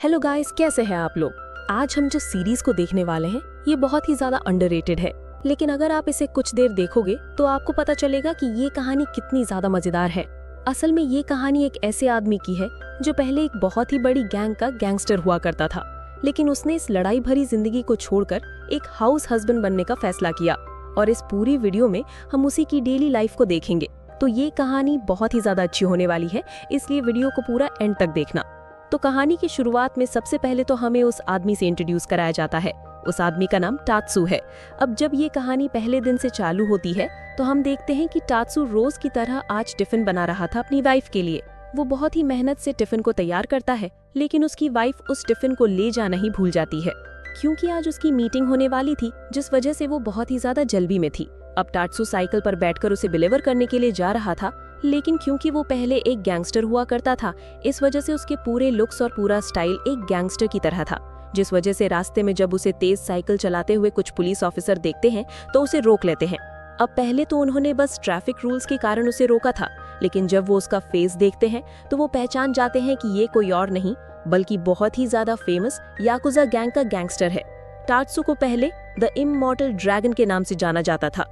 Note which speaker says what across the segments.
Speaker 1: Hello guys, कैसे हैं आप लोग। आज हम जो सीरीज को देखने वाले हैं ये बहुत ही ज्यादा अंडररेटेड है, लेकिन अगर आप इसे कुछ देर देखोगे तो आपको पता चलेगा कि ये कहानी कितनी ज्यादा मजेदार है। असल में ये कहानी एक ऐसे आदमी की है जो पहले एक बहुत ही बड़ी गैंग का गैंगस्टर हुआ करता था, लेकिन उसने इस लड़ाई भरी जिंदगी को छोड़कर एक हाउस हस्बैंड बनने का फैसला किया। और इस पूरी वीडियो में हम उसी की डेली लाइफ को देखेंगे। तो ये कहानी बहुत ही ज्यादा अच्छी होने वाली है, इसलिए वीडियो को पूरा एंड तक देखना। तो कहानी की शुरुआत में सबसे पहले तो हमें उस आदमी से इंट्रोड्यूस कराया जाता है। उस आदमी का नाम टात्सू है। अब जब ये कहानी पहले दिन से चालू होती है तो हम देखते हैं कि टात्सू रोज की तरह आज टिफिन बना रहा था अपनी वाइफ के लिए। वो बहुत ही मेहनत से टिफिन को तैयार करता है, लेकिन उसकी वाइफ उस टिफिन को ले जाना ही भूल जाती है, क्योंकि आज उसकी मीटिंग होने वाली थी, जिस वजह से वो बहुत ही ज्यादा जल्दी में थी। अब टात्सू साइकिल पर बैठकर उसे डिलीवर करने के लिए जा रहा था, लेकिन क्योंकि वो पहले एक गैंगस्टर हुआ करता था, इस वजह से उसके पूरे लुक्स और पूरा स्टाइल एक गैंगस्टर की तरह था, जिस वजह से रास्ते में जब उसे तेज साइकिल चलाते हुए कुछ पुलिस ऑफिसर देखते हैं तो उसे रोक लेते हैं। अब पहले तो उन्होंने बस ट्रैफिक रूल्स के कारण उसे रोका था, लेकिन जब वो उसका फेस देखते हैं तो वो पहचान जाते हैं कि ये कोई और नहीं बल्कि बहुत ही ज्यादा फेमस याकुजा गैंग का गैंगस्टर है। टात्सू को पहले द इमॉर्टल ड्रैगन के नाम से जाना जाता था।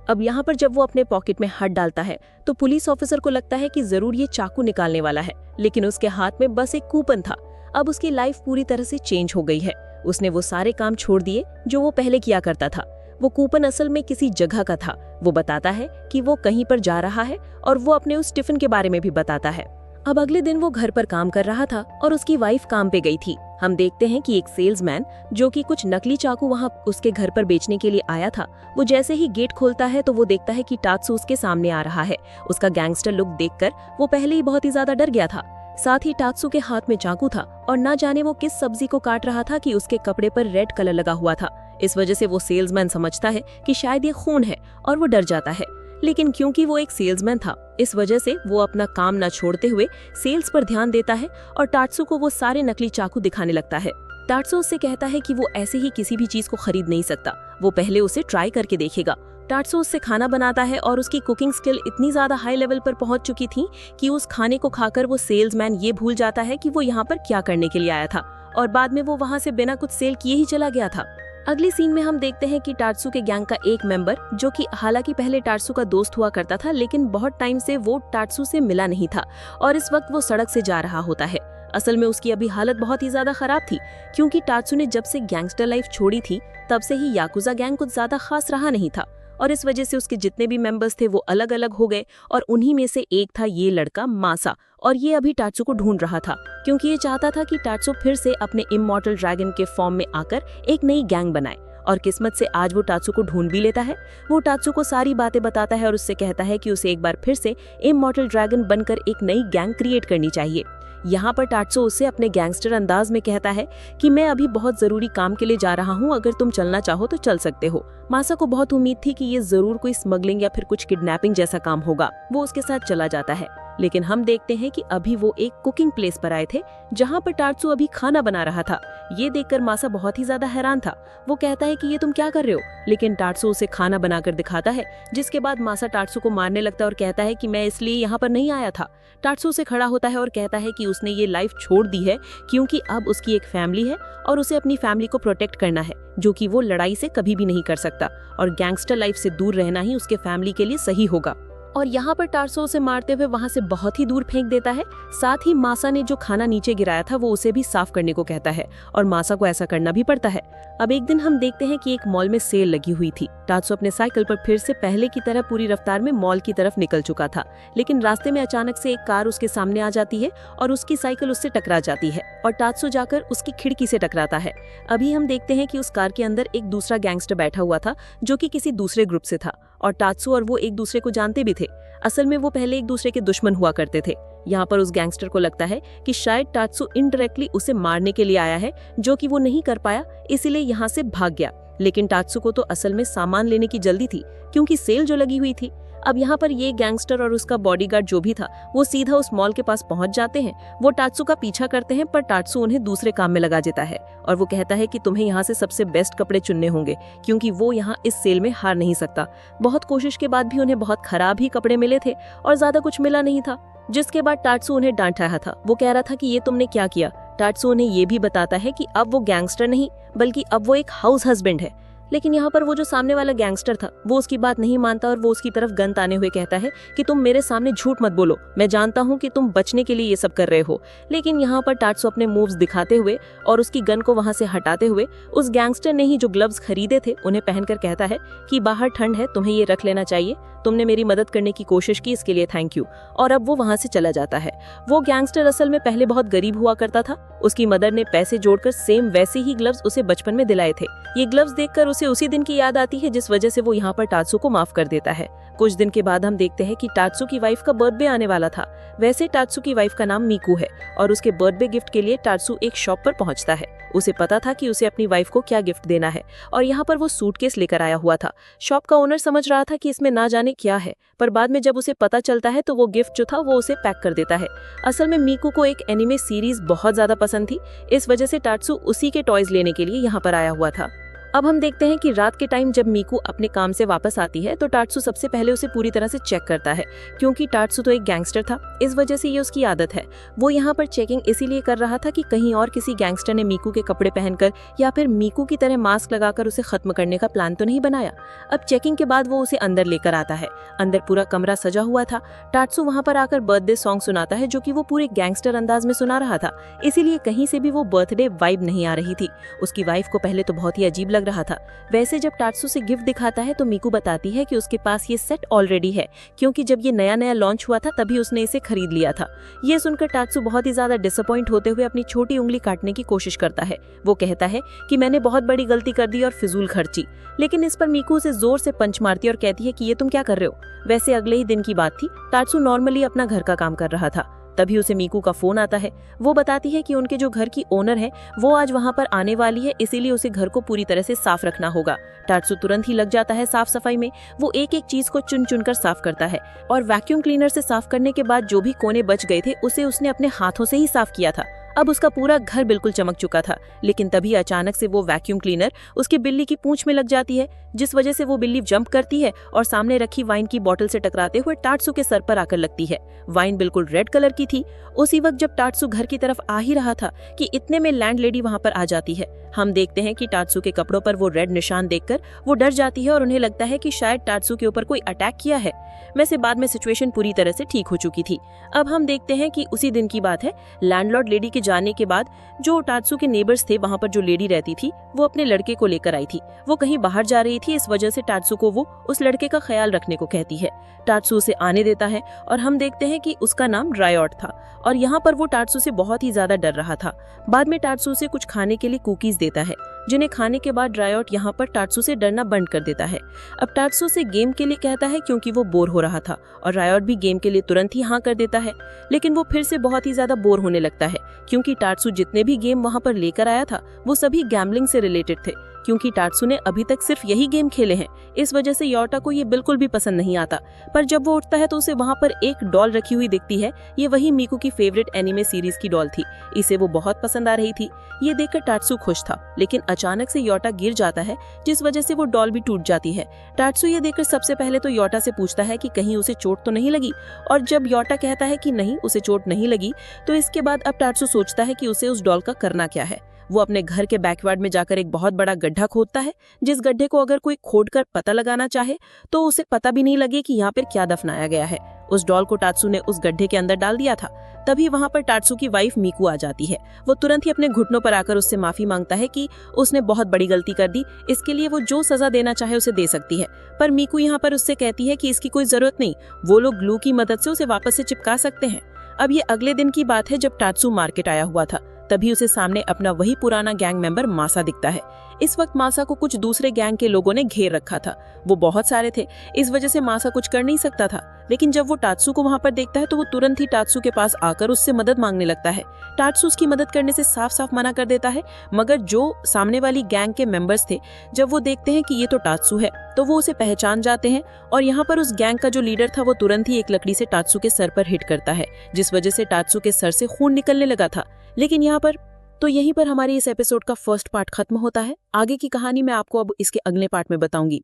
Speaker 1: अब यहाँ पर जब वो अपने पॉकेट में हाथ डालता है तो पुलिस ऑफिसर को लगता है कि जरूर ये चाकू निकालने वाला है, लेकिन उसके हाथ में बस एक कूपन था। अब उसकी लाइफ पूरी तरह से चेंज हो गई है। उसने वो सारे काम छोड़ दिए जो वो पहले किया करता था। वो कूपन असल में किसी जगह का था। वो बताता है कि वो कहीं पर जा रहा है और वो अपने उस टिफिन के बारे में भी बताता है। अब अगले दिन वो घर पर काम कर रहा था और उसकी वाइफ काम पे गई थी। हम देखते हैं कि एक सेल्समैन जो कि कुछ नकली चाकू वहाँ उसके घर पर बेचने के लिए आया था, वो जैसे ही गेट खोलता है तो वो देखता है कि टात्सू उसके सामने आ रहा है। उसका गैंगस्टर लुक देखकर वो पहले ही बहुत ही ज्यादा डर गया था। साथ ही टात्सू के हाथ में चाकू था और ना जाने वो किस सब्जी को काट रहा था कि उसके कपड़े पर रेड कलर लगा हुआ था। इस वजह से वो सेल्समैन समझता है कि शायद ये खून है और वो डर जाता है, लेकिन क्योंकि वो एक सेल्समैन था इस वजह से वो अपना काम न छोड़ते हुए सेल्स पर ध्यान देता है और टात्सू को वो सारे नकली चाकू दिखाने लगता है। टात्सू उससे कहता है कि वो ऐसे ही किसी भी चीज को खरीद नहीं सकता, वो पहले उसे ट्राई करके देखेगा। टात्सू उससे खाना बनाता है और उसकी कुकिंग स्किल इतनी ज्यादा हाई लेवल पर पहुंच चुकी थी कि उस खाने को खाकर वो सेल्समैन ये भूल जाता है कि वो यहाँ पर क्या करने के लिए आया था, और बाद में वो वहाँ से बिना कुछ सेल किए ही चला गया था। अगली सीन में हम देखते हैं कि टात्सू के गैंग का एक मेंबर, जो कि हालांकि पहले टात्सू का दोस्त हुआ करता था, लेकिन बहुत टाइम से वो टात्सू से मिला नहीं था और इस वक्त वो सड़क से जा रहा होता है। असल में उसकी अभी हालत बहुत ही ज्यादा खराब थी, क्योंकि टात्सू ने जब से गैंगस्टर लाइफ छोड़ी थी तब से ही याकुजा गैंग कुछ ज्यादा खास रहा नहीं था, और इस वजह से उसके जितने भी मेंबर्स थे वो अलग अलग हो गए, और उन्हीं में से एक था ये लड़का मासा, और ये अभी टात्सू को ढूंढ रहा था, क्योंकि ये चाहता था कि टात्सू फिर से अपने इमॉर्टल ड्रैगन के फॉर्म में आकर एक नई गैंग बनाए। और किस्मत से आज वो टात्सू को ढूंढ भी लेता है। वो टात्सू को सारी बातें बताता है और उससे कहता है कि उसे एक बार फिर से इमॉर्टल ड्रैगन बनकर एक नई गैंग क्रिएट करनी चाहिए। यहाँ पर टात्सू उससे अपने गैंगस्टर अंदाज में कहता है कि मैं अभी बहुत जरूरी काम के लिए जा रहा हूँ, अगर तुम चलना चाहो तो चल सकते हो। मासा को बहुत उम्मीद थी कि ये जरूर कोई स्मगलिंग या फिर कुछ किडनैपिंग जैसा काम होगा। वो उसके साथ चला जाता है, लेकिन हम देखते हैं कि अभी वो एक कुकिंग प्लेस पर आए थे जहाँ पर टात्सू अभी खाना बना रहा था। ये देखकर मासा बहुत ही ज्यादा हैरान था। वो कहता है कि ये तुम क्या कर रहे हो, लेकिन टात्सू उसे खाना बनाकर दिखाता है, जिसके बाद मासा टात्सू को मारने लगता है और कहता है कि मैं इसलिए यहाँ पर नहीं आया था। टात्सू से खड़ा होता है और कहता है कि उसने ये लाइफ छोड़ दी है क्योंकि अब उसकी एक फैमिली है और उसे अपनी फैमिली को प्रोटेक्ट करना है, जो कि वो लड़ाई से कभी भी नहीं कर सकता, और गैंगस्टर लाइफ से दूर रहना ही उसके फैमिली के लिए सही होगा। और यहाँ पर टात्सू उसे मारते हुए वहाँ से बहुत ही दूर फेंक देता है। साथ ही मासा ने जो खाना नीचे गिराया था वो उसे भी साफ करने को कहता है, और मासा को ऐसा करना भी पड़ता है। अब एक दिन हम देखते हैं कि एक मॉल में सेल लगी हुई थी। टात्सू अपने साइकिल पर फिर से पहले की तरह पूरी रफ्तार में मॉल की तरफ निकल चुका था, लेकिन रास्ते में अचानक से एक कार उसके सामने आ जाती है और उसकी साइकिल उससे टकरा जाती है और टात्सू जाकर उसकी खिड़की से टकराता है। अभी हम देखते हैं कि उस कार के अंदर एक दूसरा गैंगस्टर बैठा हुआ था, जो कि किसी दूसरे ग्रुप से था, और टात्सू और वो एक दूसरे को जानते भी थे। असल में वो पहले एक दूसरे के दुश्मन हुआ करते थे। यहाँ पर उस गैंगस्टर को लगता है कि शायद टात्सू इनडायरेक्टली उसे मारने के लिए आया है, जो कि वो नहीं कर पाया, इसीलिए यहाँ से भाग गया। लेकिन टात्सू को तो असल में सामान लेने की जल्दी थी, क्योंकि सेल जो लगी हुई थी। अब यहाँ पर ये गैंगस्टर और उसका बॉडीगार्ड जो भी था वो सीधा उस मॉल के पास पहुंच जाते हैं। वो टात्सू का पीछा करते हैं, पर टात्सू उन्हें दूसरे काम में लगा देता है और वो कहता है कि तुम्हें यहाँ से सबसे बेस्ट कपड़े चुनने होंगे, क्योंकि वो यहाँ इस सेल में हार नहीं सकता। बहुत कोशिश के बाद भी उन्हें बहुत खराब ही कपड़े मिले थे और ज्यादा कुछ मिला नहीं था, जिसके बाद टात्सू उन्हें डांट रहा था। वो कह रहा था कि ये तुमने क्या किया, टाट्सू उन्हें ये भी बताता है कि अब वो गैंगस्टर नहीं बल्कि अब वो एक हाउस हस्बैंड है। लेकिन यहाँ पर वो जो सामने वाला गैंगस्टर था वो उसकी बात नहीं मानता और वो उसकी तरफ गन ताने हुए कहता है कि तुम मेरे सामने झूठ मत बोलो, मैं जानता हूँ कि तुम बचने के लिए ये सब कर रहे हो। लेकिन यहाँ पर टाट्सू अपने मूव्स दिखाते हुए और उसकी गन को वहां से हटाते हुए उस गैंगस्टर ने ही जो ग्लव्स खरीदे थे उन्हें पहनकर कहता है कि बाहर ठंड है, तुम्हें ये रख लेना चाहिए, तुमने मेरी मदद करने की कोशिश की, इसके लिए थैंक यू। और अब वो वहां से चला जाता है। वो गैंगस्टर असल में पहले बहुत गरीब हुआ करता था। उसकी मदर ने पैसे जोड़कर सेम वैसे ही ग्लव्स उसे बचपन में दिलाए थे। ये ग्लव्स देखकर उसे उसी दिन की याद आती है जिस वजह से वो यहाँ पर टाट्सू को माफ कर देता है। कुछ दिन के बाद हम देखते हैं कि टाट्सू की वाइफ का बर्थडे आने वाला था। वैसे टाट्सू की वाइफ का नाम मीकू है और उसके बर्थडे गिफ्ट के लिए टाट्सू एक शॉप पर पहुंचता है। उसे पता था कि उसे अपनी वाइफ को क्या गिफ्ट देना है और यहाँ पर वो सूटकेस लेकर आया हुआ था। शॉप का ओनर समझ रहा था कि इसमें ना जाने क्या है, पर बाद में जब उसे पता चलता है तो वो गिफ्ट जो था वो उसे पैक कर देता है। असल में मीकू को एक एनिमे सीरीज बहुत ज्यादा पसंद थी, इस वजह से टाट्सू उसी के टॉयज लेने के लिए यहाँ पर आया हुआ था। अब हम देखते हैं कि रात के टाइम जब मीकू अपने काम से वापस आती है तो टाट्सू सबसे पहले उसे पूरी तरह से चेक करता है, क्योंकि टाट्सू तो एक गैंगस्टर था, इस वजह से ये उसकी आदत है। वो यहाँ पर चेकिंग इसीलिए कर रहा था कि कहीं और किसी गैंगस्टर ने मीकू के कपड़े पहनकर या फिर मीकू की तरह मास्क लगाकर उसे खत्म करने का प्लान तो नहीं बनाया। अब चेकिंग के बाद वो उसे अंदर लेकर आता है। अंदर पूरा कमरा सजा हुआ था। टाट्सू वहाँ पर आकर बर्थडे सॉन्ग सुनाता है जो कि वो पूरे गैंगस्टर अंदाज में सुना रहा था, इसीलिए कहीं से भी वो बर्थडे वाइब नहीं आ रही थी। उसकी वाइफ को पहले तो बहुत ही अजीब लग रहा था। वैसे जब टाट्सू से गिफ्ट दिखाता है तो मीकू बताती है कि उसके पास ये सेट ऑलरेडी है, क्योंकि जब ये नया नया लॉन्च हुआ था तभी उसने इसे खरीद लिया था। ये सुनकर टाट्सू बहुत ही ज्यादा डिसअपॉइंट होते हुए अपनी छोटी उंगली काटने की कोशिश करता है। वो कहता है कि मैंने बहुत बड़ी गलती कर दी और फिजूल खर्ची। लेकिन इस पर मीकू उसे जोर से पंच मारती और कहती है कि ये तुम क्या कर रहे हो। वैसे अगले ही दिन की बात थी। टाट्सू नॉर्मली अपना घर का काम कर रहा था, तभी उसे मीकू का फोन आता है। वो बताती है कि उनके जो घर की ओनर है वो आज वहाँ पर आने वाली है, इसीलिए उसे घर को पूरी तरह से साफ रखना होगा। टाट्सू तुरंत ही लग जाता है साफ सफाई में। वो एक एक चीज को चुन चुन कर साफ करता है और वैक्यूम क्लीनर से साफ करने के बाद जो भी कोने बच गए थे उसे उसने अपने हाथों से ही साफ किया था। अब उसका पूरा घर बिल्कुल चमक चुका था। लेकिन तभी अचानक से वो वैक्यूम क्लीनर उसकी बिल्ली की पूंछ में लग जाती है, जिस वजह से वो बिल्ली जंप करती है और सामने रखी वाइन की बोतल से टकराते हुए टाट्सू के सर पर आकर लगती है। वाइन बिल्कुल रेड कलर की थी। उसी वक्त जब टाट्सू घर की तरफ आ ही रहा था कि इतने में लैंडलेडी वहां पर आ जाती है। हम देखते हैं कि टाट्सू के कपड़ों पर वो रेड निशान देखकर वो डर जाती है और उन्हें लगता है कि शायद टाट्सू के ऊपर कोई अटैक किया है। वैसे बाद में सिचुएशन पूरी तरह से ठीक हो चुकी थी। अब हम देखते हैं कि उसी दिन की बात है। लैंडलॉर्ड लेडी के जाने के बाद जो टाट्सू के नेबर्स थे वहां पर जो लेडी रहती थी वो अपने लड़के को लेकर आई थी। वो कहीं बाहर जा रही थी, इस वजह से टाट्सू को वो उस लड़के का ख्याल रखने को कहती है। टाट्सू उसे आने देता है और हम देखते हैं कि उसका नाम रायॉट था और यहाँ पर वो टाट्सू से बहुत ही ज्यादा डर रहा था। बाद में टाट्सू से कुछ खाने के लिए कुकीज देता है, जिन्हें खाने के बाद रायॉट यहाँ पर टाट्सू से डरना बंद कर देता है। अब टाट्सू से गेम के लिए कहता है क्योंकि वो बोर हो रहा था और रायॉट भी गेम के लिए तुरंत ही हाँ कर देता है। लेकिन वो फिर से बहुत ही ज्यादा बोर होने लगता है, क्योंकि टाट्सू जितने भी गेम वहाँ पर लेकर आया था वो सभी गैम्बलिंग से रिलेटेड थे, क्योंकि टाट्सू ने अभी तक सिर्फ यही गेम खेले हैं। इस वजह से योटा को ये बिल्कुल भी पसंद नहीं आता। पर जब वो उठता है तो उसे वहाँ पर एक डॉल रखी हुई दिखती है। ये वही मीकू की फेवरेट एनिमे सीरीज की डॉल थी। इसे वो बहुत पसंद आ रही थी। ये देखकर टाट्सू खुश था, लेकिन अचानक से योटा गिर जाता है, जिस वजह से वो डॉल भी टूट जाती है। टाट्सू ये देखकर सबसे पहले तो योटा से पूछता है कि कहीं उसे चोट तो नहीं लगी, और जब योटा कहता है कि नहीं उसे चोट नहीं लगी, तो इसके बाद अब टाट्सू सोचता है कि उसे उस डॉल का करना क्या है। वो अपने घर के बैकयार्ड में जाकर एक बहुत बड़ा गड्ढा खोदता है, जिस गड्ढे को अगर कोई खोदकर पता लगाना चाहे तो उसे पता भी नहीं लगे कि यहाँ पर क्या दफनाया गया है। उस डॉल को टाट्सू ने उस गड्ढे के अंदर डाल दिया था। तभी वहाँ पर टाट्सू की वाइफ मीकू आ जाती है। वो तुरंत ही अपने घुटनों पर आकर उससे माफी मांगता है कि उसने बहुत बड़ी गलती कर दी, इसके लिए वो जो सजा देना चाहे उसे दे सकती है। पर मीकू यहाँ पर उससे कहती है कि इसकी कोई जरूरत नहीं, वो लोग ग्लू की मदद से उसे वापस से चिपका सकते हैं। अब ये अगले दिन की बात है जब टाट्सू मार्केट आया हुआ था। तभी उसे सामने अपना वही पुराना गैंग मेंबर मासा दिखता है। इस वक्त मासा को कुछ दूसरे गैंग के लोगों ने घेर रखा था। वो बहुत सारे थे, इस वजह से मासा कुछ कर नहीं सकता था। लेकिन जब वो टाट्सू को वहां पर देखता है तो वो तुरंत ही टाट्सू के पास आकर उससे मदद मांगने लगता है। टाट्सू उसकी मदद करने से साफ साफ मना कर देता है, मगर जो सामने वाली गैंग के मेंबर्स थे जब वो देखते हैं कि ये तो टाट्सू है तो वो उसे पहचान जाते हैं। और यहाँ पर उस गैंग का जो लीडर था वो तुरंत ही एक लकड़ी से टाट्सू के सर पर हिट करता है, जिस वजह से टाट्सू के सर से खून निकलने लगा था। लेकिन यहाँ पर तो यहीं पर हमारी इस एपिसोड का फर्स्ट पार्ट खत्म होता है। आगे की कहानी मैं आपको अब इसके अगले पार्ट में बताऊंगी।